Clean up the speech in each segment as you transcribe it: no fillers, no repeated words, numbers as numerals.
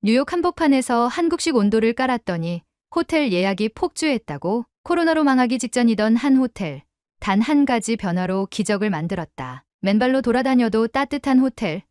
뉴욕 한복판에서 한국식 온도를 깔았더니 호텔 예약이 폭주했다고? 코로나로 망하기 직전이던 한 호텔. 단 한 가지 변화로 기적을 만들었다. 맨발로 돌아다녀도 따뜻한 호텔.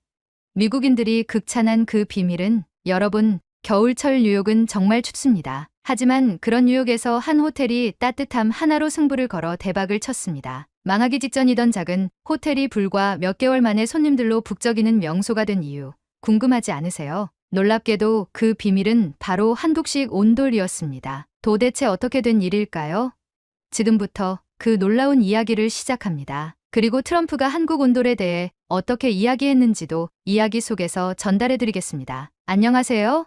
미국인들이 극찬한 그 비밀은, 여러분, 겨울철 뉴욕은 정말 춥습니다. 하지만 그런 뉴욕에서 한 호텔이 따뜻함 하나로 승부를 걸어 대박을 쳤습니다. 망하기 직전이던 작은 호텔이 불과 몇 개월 만에 손님들로 북적이는 명소가 된 이유, 궁금하지 않으세요? 놀랍게도 그 비밀은 바로 한국식 온돌이었습니다. 도대체 어떻게 된 일일까요? 지금부터 그 놀라운 이야기를 시작합니다. 그리고 트럼프가 한국 온돌에 대해 어떻게 이야기했는지도 이야기 속에서 전달해드리겠습니다. 안녕하세요.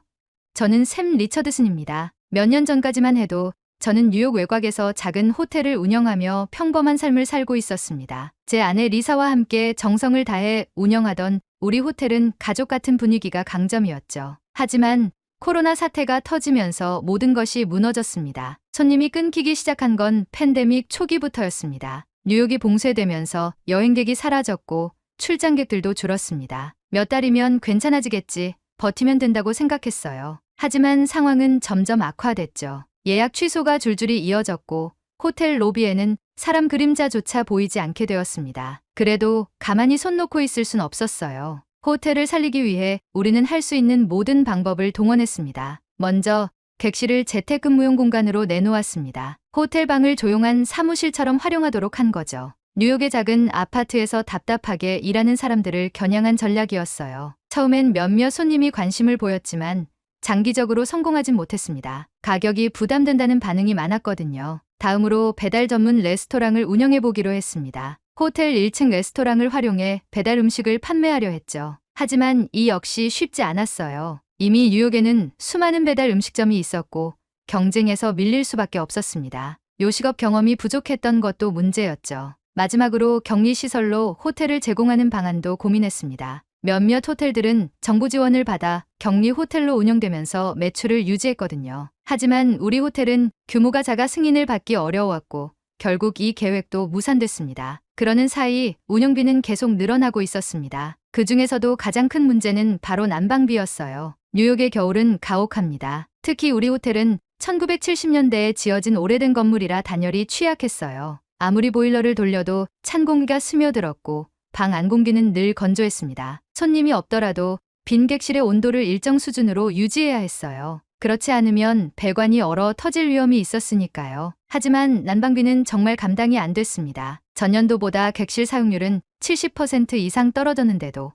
저는 샘 리처드슨입니다. 몇 년 전까지만 해도 저는 뉴욕 외곽에서 작은 호텔을 운영하며 평범한 삶을 살고 있었습니다. 제 아내 리사와 함께 정성을 다해 운영하던 우리 호텔은 가족 같은 분위기가 강점이었죠. 하지만 코로나 사태가 터지면서 모든 것이 무너졌습니다. 손님이 끊기기 시작한 건 팬데믹 초기부터였습니다. 뉴욕이 봉쇄되면서 여행객이 사라졌고 출장객들도 줄었습니다. 몇 달이면 괜찮아지겠지, 버티면 된다고 생각했어요. 하지만 상황은 점점 악화됐죠. 예약 취소가 줄줄이 이어졌고 호텔 로비에는 사람 그림자조차 보이지 않게 되었습니다. 그래도 가만히 손 놓고 있을 순 없었어요. 호텔을 살리기 위해 우리는 할 수 있는 모든 방법을 동원했습니다. 먼저 객실을 재택근무용 공간으로 내놓았습니다. 호텔 방을 조용한 사무실처럼 활용하도록 한 거죠. 뉴욕의 작은 아파트에서 답답하게 일하는 사람들을 겨냥한 전략이었어요. 처음엔 몇몇 손님이 관심을 보였지만 장기적으로 성공하진 못했습니다. 가격이 부담된다는 반응이 많았거든요. 다음으로 배달 전문 레스토랑을 운영해보기로 했습니다. 호텔 1층 레스토랑을 활용해 배달 음식을 판매하려 했죠. 하지만 이 역시 쉽지 않았어요. 이미 뉴욕에는 수많은 배달 음식점이 있었고 경쟁에서 밀릴 수밖에 없었습니다. 요식업 경험이 부족했던 것도 문제였죠. 마지막으로 격리시설로 호텔을 제공하는 방안도 고민했습니다. 몇몇 호텔들은 정부 지원을 받아 격리 호텔로 운영되면서 매출을 유지했거든요. 하지만 우리 호텔은 규모가 작아 승인을 받기 어려웠고 결국 이 계획도 무산됐습니다. 그러는 사이 운영비는 계속 늘어나고 있었습니다. 그 중에서도 가장 큰 문제는 바로 난방비였어요. 뉴욕의 겨울은 가혹합니다. 특히 우리 호텔은 1970년대에 지어진 오래된 건물이라 단열이 취약했어요. 아무리 보일러를 돌려도 찬 공기가 스며들었고 방 안 공기는 늘 건조했습니다. 손님이 없더라도 빈 객실의 온도를 일정 수준으로 유지해야 했어요. 그렇지 않으면 배관이 얼어 터질 위험이 있었으니까요. 하지만 난방비는 정말 감당이 안 됐습니다. 전년도보다 객실 사용률은 70% 이상 떨어졌는데도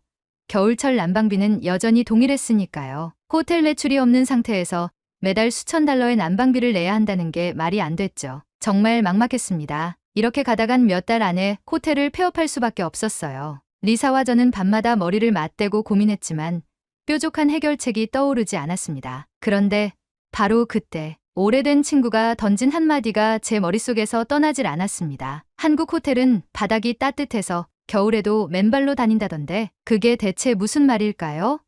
겨울철 난방비는 여전히 동일했으니까요. 호텔 매출이 없는 상태에서 매달 수천 달러의 난방비를 내야 한다는 게 말이 안 됐죠. 정말 막막했습니다. 이렇게 가다간 몇 달 안에 호텔을 폐업할 수밖에 없었어요. 리사와 저는 밤마다 머리를 맞대고 고민했지만 뾰족한 해결책이 떠오르지 않았습니다. 그런데 바로 그때 오래된 친구가 던진 한마디가 제 머릿속에서 떠나질 않았습니다. 한국 호텔은 바닥이 따뜻해서 겨울에도 맨발로 다닌다던데 그게 대체 무슨 말일까요?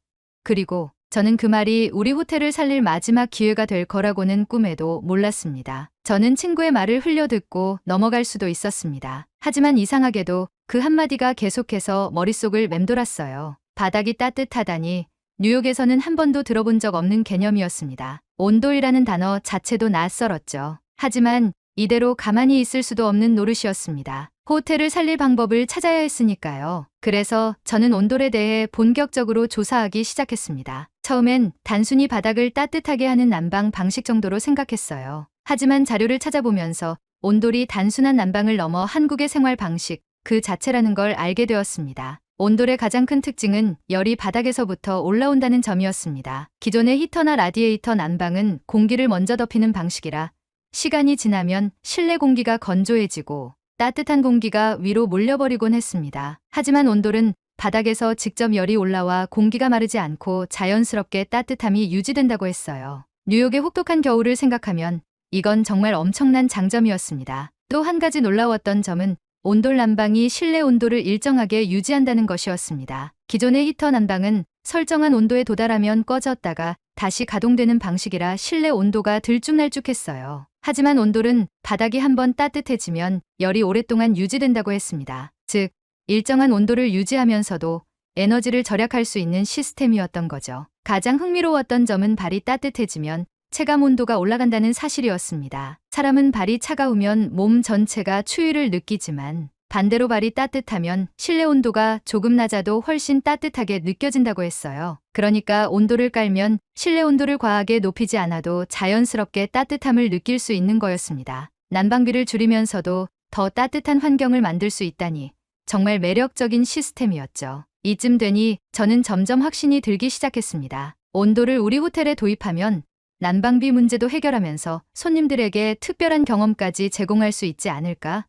그리고 저는 그 말이 우리 호텔을 살릴 마지막 기회가 될 거라고는 꿈에도 몰랐습니다. 저는 친구의 말을 흘려듣고 넘어갈 수도 있었습니다. 하지만 이상하게도 그 한마디가 계속해서 머릿속을 맴돌았어요. 바닥이 따뜻하다니 뉴욕에서는 한 번도 들어본 적 없는 개념이었습니다. 온돌이라는 단어 자체도 낯설었죠. 하지만 이대로 가만히 있을 수도 없는 노릇이었습니다. 호텔을 살릴 방법을 찾아야 했으니까요. 그래서 저는 온돌에 대해 본격적으로 조사하기 시작했습니다. 처음엔 단순히 바닥을 따뜻하게 하는 난방 방식 정도로 생각했어요. 하지만 자료를 찾아보면서 온돌이 단순한 난방을 넘어 한국의 생활 방식 그 자체라는 걸 알게 되었습니다. 온돌의 가장 큰 특징은 열이 바닥에서부터 올라온다는 점이었습니다. 기존의 히터나 라디에이터 난방은 공기를 먼저 덮이는 방식이라 시간이 지나면 실내 공기가 건조해지고 따뜻한 공기가 위로 몰려버리곤 했습니다. 하지만 온돌은 바닥에서 직접 열이 올라와 공기가 마르지 않고 자연스럽게 따뜻함이 유지된다고 했어요. 뉴욕의 혹독한 겨울을 생각하면 이건 정말 엄청난 장점이었습니다. 또 한 가지 놀라웠던 점은 온돌 난방이 실내 온도를 일정하게 유지한다는 것이었습니다. 기존의 히터 난방은 설정한 온도에 도달하면 꺼졌다가 다시 가동되는 방식이라 실내 온도가 들쭉날쭉했어요. 하지만 온돌은 바닥이 한번 따뜻해지면 열이 오랫동안 유지된다고 했습니다. 즉, 일정한 온도를 유지하면서도 에너지를 절약할 수 있는 시스템이었던 거죠. 가장 흥미로웠던 점은 발이 따뜻해지면 체감 온도가 올라간다는 사실이었습니다. 사람은 발이 차가우면 몸 전체가 추위를 느끼지만 반대로 발이 따뜻하면 실내 온도가 조금 낮아도 훨씬 따뜻하게 느껴진다고 했어요. 그러니까 온도를 깔면 실내 온도를 과하게 높이지 않아도 자연스럽게 따뜻함을 느낄 수 있는 거였습니다. 난방비를 줄이면서도 더 따뜻한 환경을 만들 수 있다니 정말 매력적인 시스템이었죠. 이쯤 되니 저는 점점 확신이 들기 시작했습니다. 온도를 우리 호텔에 도입하면 난방비 문제도 해결하면서 손님들에게 특별한 경험까지 제공할 수 있지 않을까?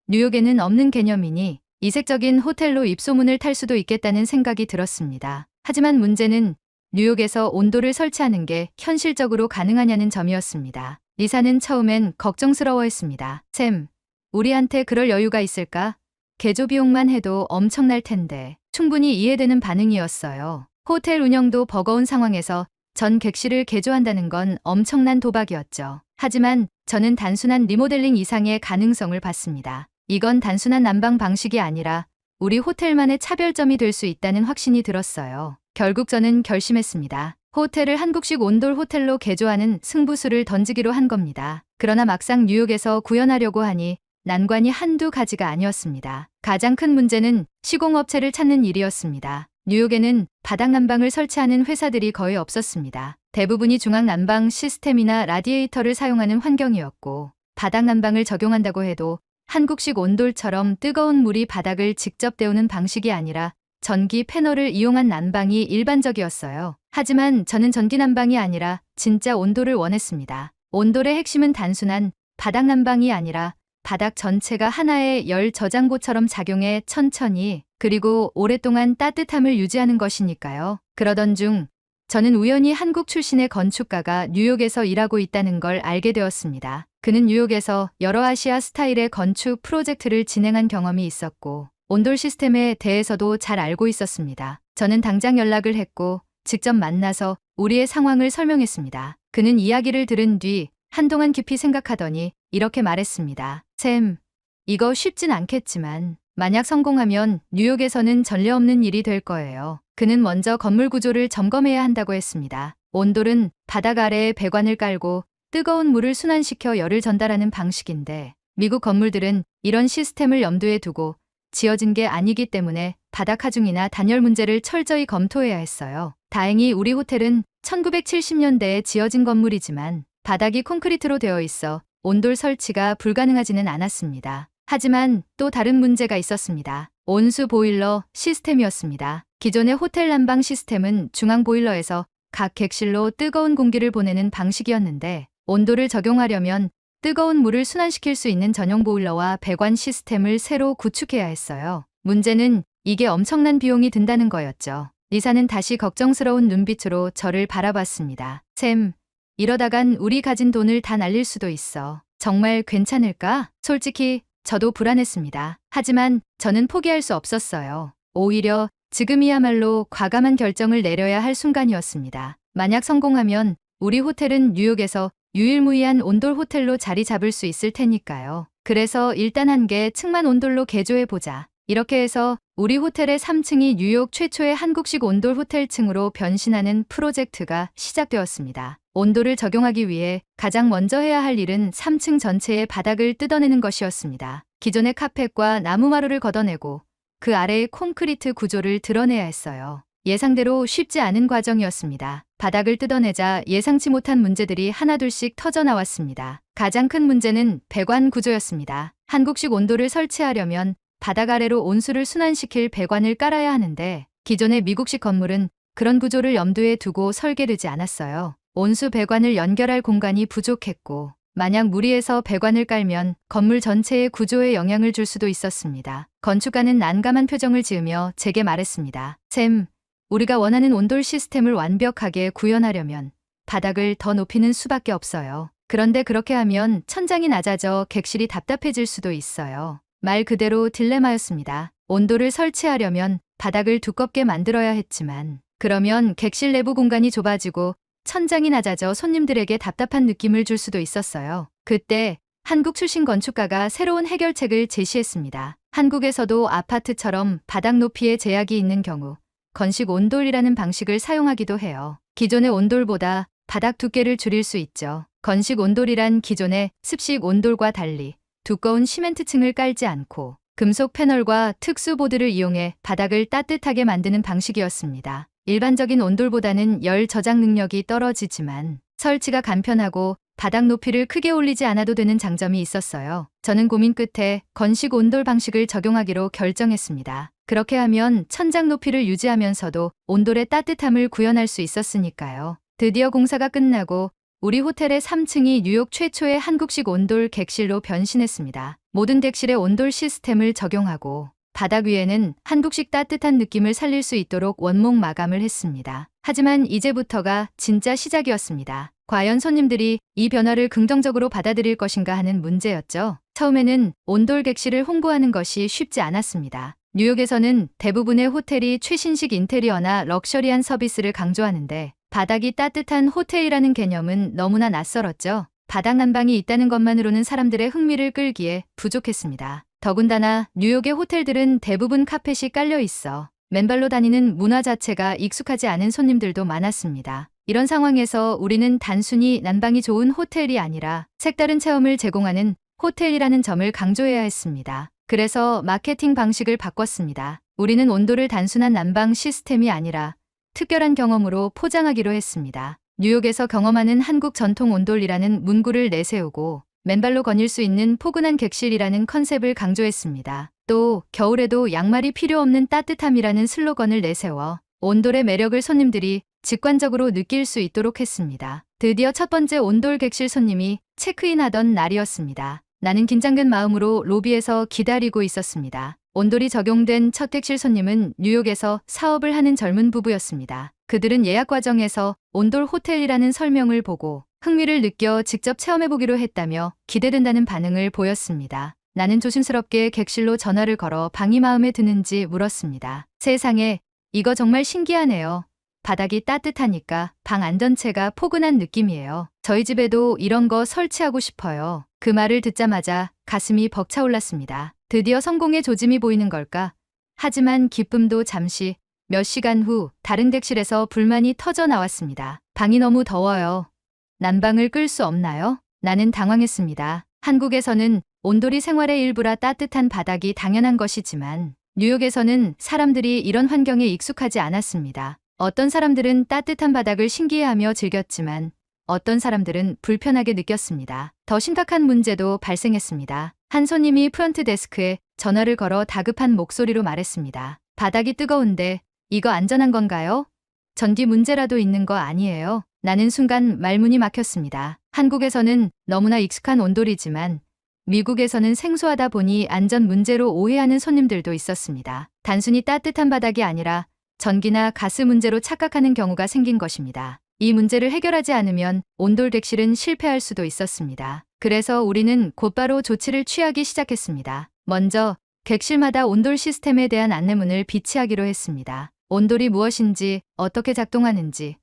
뉴욕에는 없는 개념이니 이색적인 호텔로 입소문을 탈 수도 있겠다는 생각이 들었습니다. 하지만 문제는 뉴욕에서 온도를 설치하는 게 현실적으로 가능하냐는 점이었습니다. 리사는 처음엔 걱정스러워했습니다. 샘, 우리한테 그럴 여유가 있을까? 개조 비용만 해도 엄청날 텐데. 충분히 이해되는 반응이었어요. 호텔 운영도 버거운 상황에서 전 객실을 개조한다는 건 엄청난 도박이었죠. 하지만 저는 단순한 리모델링 이상의 가능성을 봤습니다. 이건 단순한 난방 방식이 아니라 우리 호텔만의 차별점이 될 수 있다는 확신이 들었어요. 결국 저는 결심했습니다. 호텔을 한국식 온돌 호텔로 개조하는 승부수를 던지기로 한 겁니다. 그러나 막상 뉴욕에서 구현하려고 하니 난관이 한두 가지가 아니었습니다. 가장 큰 문제는 시공업체를 찾는 일이었습니다. 뉴욕에는 바닥 난방을 설치하는 회사들이 거의 없었습니다. 대부분이 중앙 난방 시스템이나 라디에이터를 사용하는 환경이었고, 바닥 난방을 적용한다고 해도 한국식 온돌처럼 뜨거운 물이 바닥을 직접 데우는 방식이 아니라 전기 패널을 이용한 난방이 일반적이었어요. 하지만 저는 전기 난방이 아니라 진짜 온돌을 원했습니다. 온돌의 핵심은 단순한 바닥 난방이 아니라 바닥 전체가 하나의 열 저장고처럼 작용해 천천히 그리고 오랫동안 따뜻함을 유지하는 것이니까요. 그러던 중 저는 우연히 한국 출신의 건축가가 뉴욕에서 일하고 있다는 걸 알게 되었습니다. 그는 뉴욕에서 여러 아시아 스타일의 건축 프로젝트를 진행한 경험이 있었고 온돌 시스템에 대해서도 잘 알고 있었습니다. 저는 당장 연락을 했고 직접 만나서 우리의 상황을 설명했습니다. 그는 이야기를 들은 뒤 한동안 깊이 생각하더니 이렇게 말했습니다. 샘, 이거 쉽진 않겠지만 만약 성공하면 뉴욕에서는 전례 없는 일이 될 거예요. 그는 먼저 건물 구조를 점검해야 한다고 했습니다. 온돌은 바닥 아래에 배관을 깔고 뜨거운 물을 순환시켜 열을 전달하는 방식인데 미국 건물들은 이런 시스템을 염두에 두고 지어진 게 아니기 때문에 바닥 하중이나 단열 문제를 철저히 검토해야 했어요. 다행히 우리 호텔은 1970년대에 지어진 건물이지만 바닥이 콘크리트로 되어 있어 온돌 설치가 불가능하지는 않았습니다. 하지만 또 다른 문제가 있었습니다. 온수 보일러 시스템이었습니다. 기존의 호텔 난방 시스템은 중앙 보일러에서 각 객실로 뜨거운 공기를 보내는 방식이었는데 온도를 적용하려면 뜨거운 물을 순환시킬 수 있는 전용 보일러와 배관 시스템을 새로 구축해야 했어요. 문제는 이게 엄청난 비용이 든다는 거였죠. 리사는 다시 걱정스러운 눈빛으로 저를 바라봤습니다. 샘, 이러다간 우리 가진 돈을 다 날릴 수도 있어. 정말 괜찮을까? 솔직히 저도 불안했습니다. 하지만 저는 포기할 수 없었어요. 오히려 지금이야말로 과감한 결정을 내려야 할 순간이었습니다. 만약 성공하면 우리 호텔은 뉴욕에서 유일무이한 온돌 호텔로 자리 잡을 수 있을 테니까요. 그래서 일단 한 개 층만 온돌로 개조해보자. 이렇게 해서 우리 호텔의 3층이 뉴욕 최초의 한국식 온돌 호텔층으로 변신하는 프로젝트가 시작되었습니다. 온도를 적용하기 위해 가장 먼저 해야 할 일은 3층 전체의 바닥을 뜯어내는 것이었습니다. 기존의 카펫과 나무마루를 걷어내고 그 아래의 콘크리트 구조를 드러내야 했어요. 예상대로 쉽지 않은 과정이었습니다. 바닥을 뜯어내자 예상치 못한 문제들이 하나둘씩 터져 나왔습니다. 가장 큰 문제는 배관 구조였습니다. 한국식 온돌을 설치하려면 바닥 아래로 온수를 순환시킬 배관을 깔아야 하는데 기존의 미국식 건물은 그런 구조를 염두에 두고 설계되지 않았어요. 온수 배관을 연결할 공간이 부족했고 만약 무리해서 배관을 깔면 건물 전체의 구조에 영향을 줄 수도 있었습니다. 건축가는 난감한 표정을 지으며 제게 말했습니다. 샘, 우리가 원하는 온돌 시스템을 완벽하게 구현하려면 바닥을 더 높이는 수밖에 없어요. 그런데 그렇게 하면 천장이 낮아져 객실이 답답해질 수도 있어요. 말 그대로 딜레마였습니다. 온돌을 설치하려면 바닥을 두껍게 만들어야 했지만 그러면 객실 내부 공간이 좁아지고 천장이 낮아져 손님들에게 답답한 느낌을 줄 수도 있었어요. 그때 한국 출신 건축가가 새로운 해결책을 제시했습니다. 한국에서도 아파트처럼 바닥 높이에 제약이 있는 경우 건식 온돌이라는 방식을 사용하기도 해요. 기존의 온돌보다 바닥 두께를 줄일 수 있죠. 건식 온돌이란 기존의 습식 온돌과 달리 두꺼운 시멘트층을 깔지 않고 금속 패널과 특수 보드를 이용해 바닥을 따뜻하게 만드는 방식이었습니다. 일반적인 온돌보다는 열 저장 능력이 떨어지지만 설치가 간편하고 바닥 높이를 크게 올리지 않아도 되는 장점이 있었어요. 저는 고민 끝에 건식 온돌 방식을 적용하기로 결정했습니다. 그렇게 하면 천장 높이를 유지하면서도 온돌의 따뜻함을 구현할 수 있었으니까요. 드디어 공사가 끝나고 우리 호텔의 3층이 뉴욕 최초의 한국식 온돌 객실로 변신했습니다. 모든 객실에 온돌 시스템을 적용하고 바닥 위에는 한국식 따뜻한 느낌을 살릴 수 있도록 원목 마감을 했습니다. 하지만 이제부터가 진짜 시작이었습니다. 과연 손님들이 이 변화를 긍정적으로 받아들일 것인가 하는 문제였죠. 처음에는 온돌 객실을 홍보하는 것이 쉽지 않았습니다. 뉴욕에서는 대부분의 호텔이 최신식 인테리어나 럭셔리한 서비스를 강조하는데 바닥이 따뜻한 호텔이라는 개념은 너무나 낯설었죠. 바닥 난방이 있다는 것만으로는 사람들의 흥미를 끌기에 부족했습니다. 더군다나 뉴욕의 호텔들은 대부분 카펫이 깔려 있어 맨발로 다니는 문화 자체가 익숙하지 않은 손님들도 많았습니다. 이런 상황에서 우리는 단순히 난방이 좋은 호텔이 아니라 색다른 체험을 제공하는 호텔이라는 점을 강조해야 했습니다. 그래서 마케팅 방식을 바꿨습니다. 우리는 온도를 단순한 난방 시스템이 아니라 특별한 경험으로 포장하기로 했습니다. 뉴욕에서 경험하는 한국 전통 온돌이라는 문구를 내세우고 맨발로 거닐 수 있는 포근한 객실이라는 컨셉을 강조했습니다. 또 겨울에도 양말이 필요 없는 따뜻함이라는 슬로건을 내세워 온돌의 매력을 손님들이 직관적으로 느낄 수 있도록 했습니다. 드디어 첫 번째 온돌 객실 손님이 체크인하던 날이었습니다. 나는 긴장된 마음으로 로비에서 기다리고 있었습니다. 온돌이 적용된 첫 객실 손님은 뉴욕에서 사업을 하는 젊은 부부였습니다. 그들은 예약 과정에서 온돌 호텔이라는 설명을 보고 흥미를 느껴 직접 체험해보기로 했다며 기대된다는 반응을 보였습니다. 나는 조심스럽게 객실로 전화를 걸어 방이 마음에 드는지 물었습니다. 세상에, 이거 정말 신기하네요. 바닥이 따뜻하니까 방 안전체가 포근한 느낌이에요. 저희 집에도 이런 거 설치하고 싶어요. 그 말을 듣자마자 가슴이 벅차올랐습니다. 드디어 성공의 조짐이 보이는 걸까? 하지만 기쁨도 잠시. 몇 시간 후 다른 객실에서 불만이 터져 나왔습니다. 방이 너무 더워요. 난방을 끌 수 없나요? 나는 당황했습니다. 한국에서는 온돌이 생활의 일부라 따뜻한 바닥이 당연한 것이지만 뉴욕에서는 사람들이 이런 환경에 익숙하지 않았습니다. 어떤 사람들은 따뜻한 바닥을 신기해하며 즐겼지만 어떤 사람들은 불편하게 느꼈습니다. 더 심각한 문제도 발생했습니다. 한 손님이 프런트 데스크에 전화를 걸어 다급한 목소리로 말했습니다. 바닥이 뜨거운데 이거 안전한 건가요? 전기 문제라도 있는 거 아니에요? 나는 순간 말문이 막혔습니다. 한국에서는 너무나 익숙한 온돌이지만 미국에서는 생소하다 보니 안전 문제로 오해하는 손님들도 있었습니다. 단순히 따뜻한 바닥이 아니라 전기나 가스 문제로 착각하는 경우가 생긴 것입니다. 이 문제를 해결하지 않으면 온돌 객실은 실패할 수도 있었습니다. 그래서 우리는 곧바로 조치를 취하기 시작했습니다. 먼저 객실마다 온돌 시스템에 대한 안내문을 비치하기로 했습니다. 온돌이 무엇인지, 어떻게 작동하는지,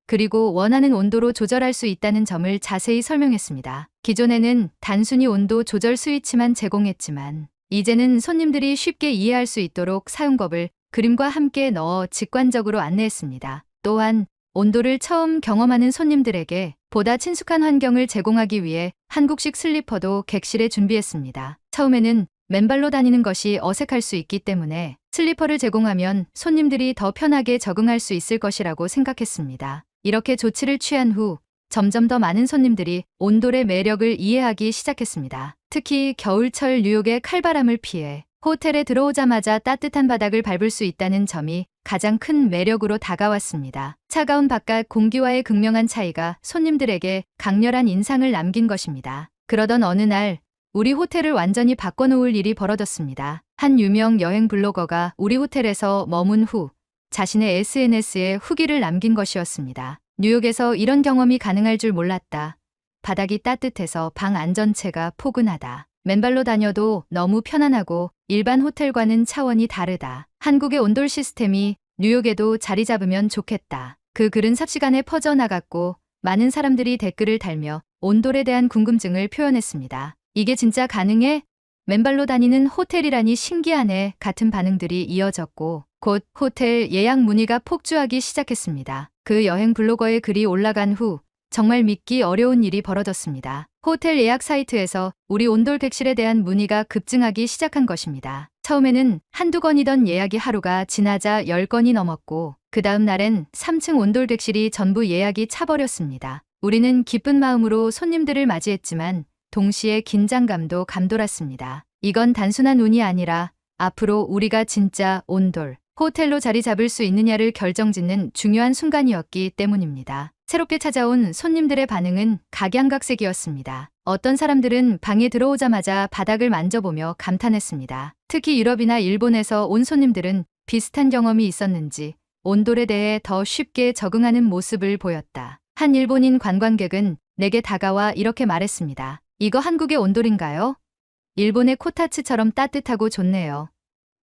그리고 원하는 온도로 조절할 수 있다는 점을 자세히 설명했습니다. 기존에는 단순히 온도 조절 스위치만 제공했지만 이제는 손님들이 쉽게 이해할 수 있도록 사용법을 그림과 함께 넣어 직관적으로 안내했습니다. 또한 온도를 처음 경험하는 손님들에게 보다 친숙한 환경을 제공하기 위해 한국식 슬리퍼도 객실에 준비했습니다. 처음에는 맨발로 다니는 것이 어색할 수 있기 때문에 슬리퍼를 제공하면 손님들이 더 편하게 적응할 수 있을 것이라고 생각했습니다. 이렇게 조치를 취한 후 점점 더 많은 손님들이 온돌의 매력을 이해하기 시작했습니다. 특히 겨울철 뉴욕의 칼바람을 피해 호텔에 들어오자마자 따뜻한 바닥을 밟을 수 있다는 점이 가장 큰 매력으로 다가왔습니다. 차가운 바깥 공기와의 극명한 차이가 손님들에게 강렬한 인상을 남긴 것입니다. 그러던 어느 날 우리 호텔을 완전히 바꿔놓을 일이 벌어졌습니다. 한 유명 여행 블로거가 우리 호텔에서 머문 후 자신의 SNS에 후기를 남긴 것이었습니다. 뉴욕에서 이런 경험이 가능할 줄 몰랐다. 바닥이 따뜻해서 방 안전체가 포근하다. 맨발로 다녀도 너무 편안하고 일반 호텔과는 차원이 다르다. 한국의 온돌 시스템이 뉴욕에도 자리 잡으면 좋겠다. 그 글은 삽시간에 퍼져나갔고 많은 사람들이 댓글을 달며 온돌에 대한 궁금증을 표현했습니다. 이게 진짜 가능해? 맨발로 다니는 호텔이라니 신기하네 같은 반응들이 이어졌고 곧 호텔 예약 문의가 폭주하기 시작했습니다. 그 여행 블로거의 글이 올라간 후 정말 믿기 어려운 일이 벌어졌습니다. 호텔 예약 사이트에서 우리 온돌 객실에 대한 문의가 급증하기 시작한 것입니다. 처음에는 한두 건이던 예약이 하루가 지나자 10건이 넘었고 그 다음 날엔 3층 온돌 객실이 전부 예약이 차버렸습니다. 우리는 기쁜 마음으로 손님들을 맞이했지만 동시에 긴장감도 감돌았습니다. 이건 단순한 운이 아니라 앞으로 우리가 진짜 온돌 호텔로 자리 잡을 수 있느냐를 결정짓는 중요한 순간이었기 때문입니다. 새롭게 찾아온 손님들의 반응은 각양각색이었습니다. 어떤 사람들은 방에 들어오자마자 바닥을 만져보며 감탄했습니다. 특히 유럽이나 일본에서 온 손님들은 비슷한 경험이 있었는지 온돌에 대해 더 쉽게 적응하는 모습을 보였다. 한 일본인 관광객은 내게 다가와 이렇게 말했습니다. 이거 한국의 온돌인가요? 일본의 코타츠처럼 따뜻하고 좋네요.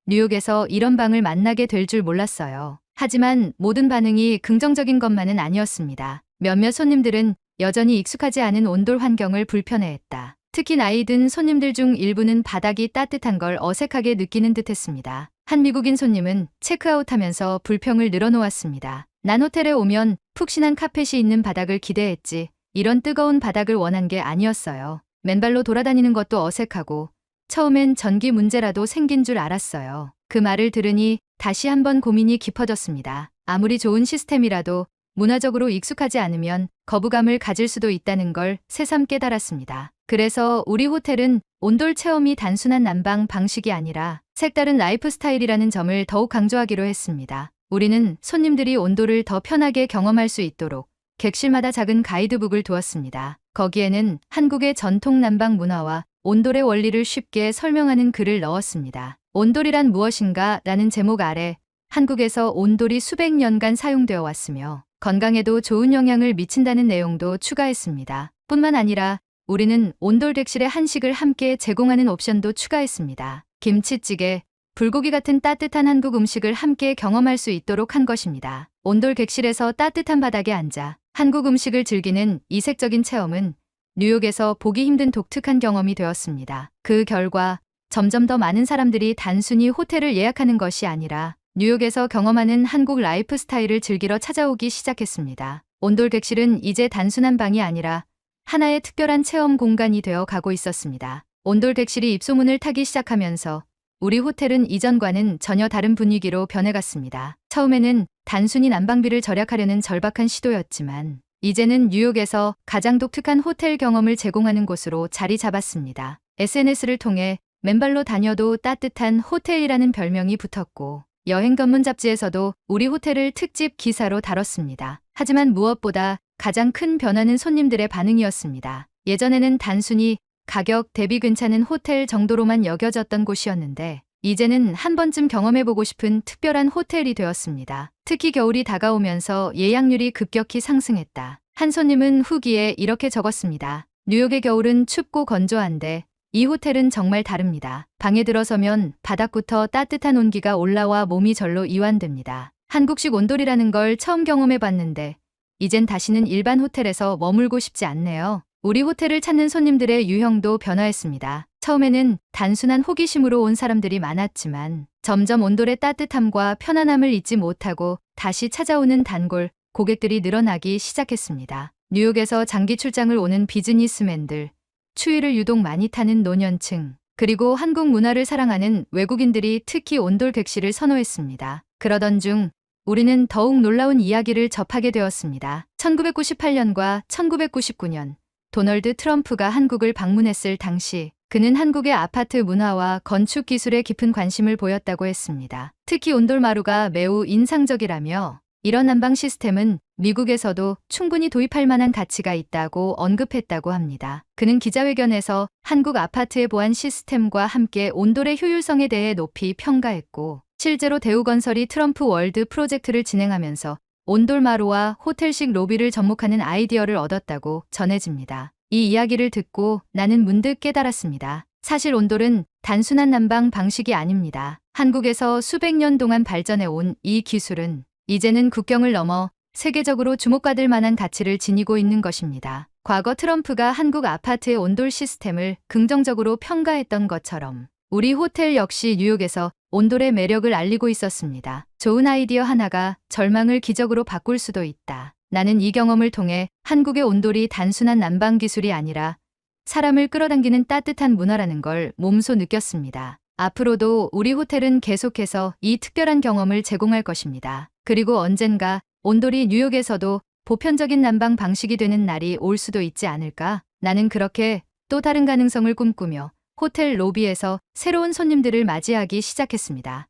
뉴욕에서 이런 방을 만나게 될 줄 몰랐어요. 하지만 모든 반응이 긍정적인 것만은 아니었습니다. 몇몇 손님들은 여전히 익숙하지 않은 온돌 환경을 불편해했다. 특히 나이 든 손님들 중 일부는 바닥이 따뜻한 걸 어색하게 느끼는 듯했습니다. 한 미국인 손님은 체크아웃하면서 불평을 늘어놓았습니다. 난 호텔에 오면 푹신한 카펫이 있는 바닥을 기대했지 이런 뜨거운 바닥을 원한 게 아니었어요. 맨발로 돌아다니는 것도 어색하고 처음엔 전기 문제라도 생긴 줄 알았어요. 그 말을 들으니 다시 한번 고민이 깊어졌습니다. 아무리 좋은 시스템이라도 문화적으로 익숙하지 않으면 거부감을 가질 수도 있다는 걸 새삼 깨달았습니다. 그래서 우리 호텔은 온돌 체험이 단순한 난방 방식이 아니라 색다른 라이프 스타일이라는 점을 더욱 강조하기로 했습니다. 우리는 손님들이 온돌을 더 편하게 경험할 수 있도록 객실마다 작은 가이드북을 두었습니다. 거기에는 한국의 전통 난방 문화와 온돌의 원리를 쉽게 설명하는 글을 넣었습니다. 온돌이란 무엇인가? 라는 제목 아래 한국에서 온돌이 수백 년간 사용되어 왔으며 건강에도 좋은 영향을 미친다는 내용도 추가했습니다. 뿐만 아니라 우리는 온돌 객실에 한식을 함께 제공하는 옵션도 추가했습니다. 김치찌개, 불고기 같은 따뜻한 한국 음식을 함께 경험할 수 있도록 한 것입니다. 온돌 객실에서 따뜻한 바닥에 앉아 한국 음식을 즐기는 이색적인 체험은 뉴욕에서 보기 힘든 독특한 경험이 되었습니다. 그 결과 점점 더 많은 사람들이 단순히 호텔을 예약하는 것이 아니라 뉴욕에서 경험하는 한국 라이프 스타일을 즐기러 찾아오기 시작했습니다. 온돌 객실은 이제 단순한 방이 아니라 하나의 특별한 체험 공간이 되어 가고 있었습니다. 온돌 객실이 입소문을 타기 시작하면서 우리 호텔은 이전과는 전혀 다른 분위기로 변해갔습니다. 처음에는 단순히 난방비를 절약하려는 절박한 시도였지만 이제는 뉴욕에서 가장 독특한 호텔 경험을 제공하는 곳으로 자리 잡았습니다. SNS를 통해 맨발로 다녀도 따뜻한 호텔이라는 별명이 붙었고 여행 전문 잡지에서도 우리 호텔을 특집 기사로 다뤘습니다. 하지만 무엇보다 가장 큰 변화는 손님들의 반응이었습니다. 예전에는 단순히 가격 대비 괜찮은 호텔 정도로만 여겨졌던 곳이었는데 이제는 한 번쯤 경험해보고 싶은 특별한 호텔이 되었습니다. 특히 겨울이 다가오면서 예약률이 급격히 상승했다. 한 손님은 후기에 이렇게 적었습니다. 뉴욕의 겨울은 춥고 건조한데 이 호텔은 정말 다릅니다. 방에 들어서면 바닥부터 따뜻한 온기가 올라와 몸이 절로 이완됩니다. 한국식 온돌이라는 걸 처음 경험해봤는데 이젠 다시는 일반 호텔에서 머물고 싶지 않네요. 우리 호텔을 찾는 손님들의 유형도 변화했습니다. 처음에는 단순한 호기심으로 온 사람들이 많았지만 점점 온돌의 따뜻함과 편안함을 잊지 못하고 다시 찾아오는 단골 고객들이 늘어나기 시작했습니다. 뉴욕에서 장기 출장을 오는 비즈니스맨들, 추위를 유독 많이 타는 노년층, 그리고 한국 문화를 사랑하는 외국인들이 특히 온돌 객실을 선호했습니다. 그러던 중 우리는 더욱 놀라운 이야기를 접하게 되었습니다. 1998년과 1999년 도널드 트럼프가 한국을 방문했을 당시 그는 한국의 아파트 문화와 건축 기술에 깊은 관심을 보였다고 했습니다. 특히 온돌마루가 매우 인상적이라며 이런 난방 시스템은 미국에서도 충분히 도입할 만한 가치가 있다고 언급했다고 합니다. 그는 기자회견에서 한국 아파트의 보안 시스템과 함께 온돌의 효율성에 대해 높이 평가했고 실제로 대우건설이 트럼프 월드 프로젝트를 진행하면서 온돌마루와 호텔식 로비를 접목하는 아이디어를 얻었다고 전해집니다. 이 이야기를 듣고 나는 문득 깨달았습니다. 사실 온돌은 단순한 난방 방식이 아닙니다. 한국에서 수백 년 동안 발전해온 이 기술은 이제는 국경을 넘어 세계적으로 주목받을 만한 가치를 지니고 있는 것입니다. 과거 트럼프가 한국 아파트의 온돌 시스템을 긍정적으로 평가했던 것처럼 우리 호텔 역시 뉴욕에서 온돌의 매력을 알리고 있었습니다. 좋은 아이디어 하나가 절망을 기적으로 바꿀 수도 있다. 나는 이 경험을 통해 한국의 온돌이 단순한 난방 기술이 아니라 사람을 끌어당기는 따뜻한 문화라는 걸 몸소 느꼈습니다. 앞으로도 우리 호텔은 계속해서 이 특별한 경험을 제공할 것입니다. 그리고 언젠가 온돌이 뉴욕에서도 보편적인 난방 방식이 되는 날이 올 수도 있지 않을까? 나는 그렇게 또 다른 가능성을 꿈꾸며 호텔 로비에서 새로운 손님들을 맞이하기 시작했습니다.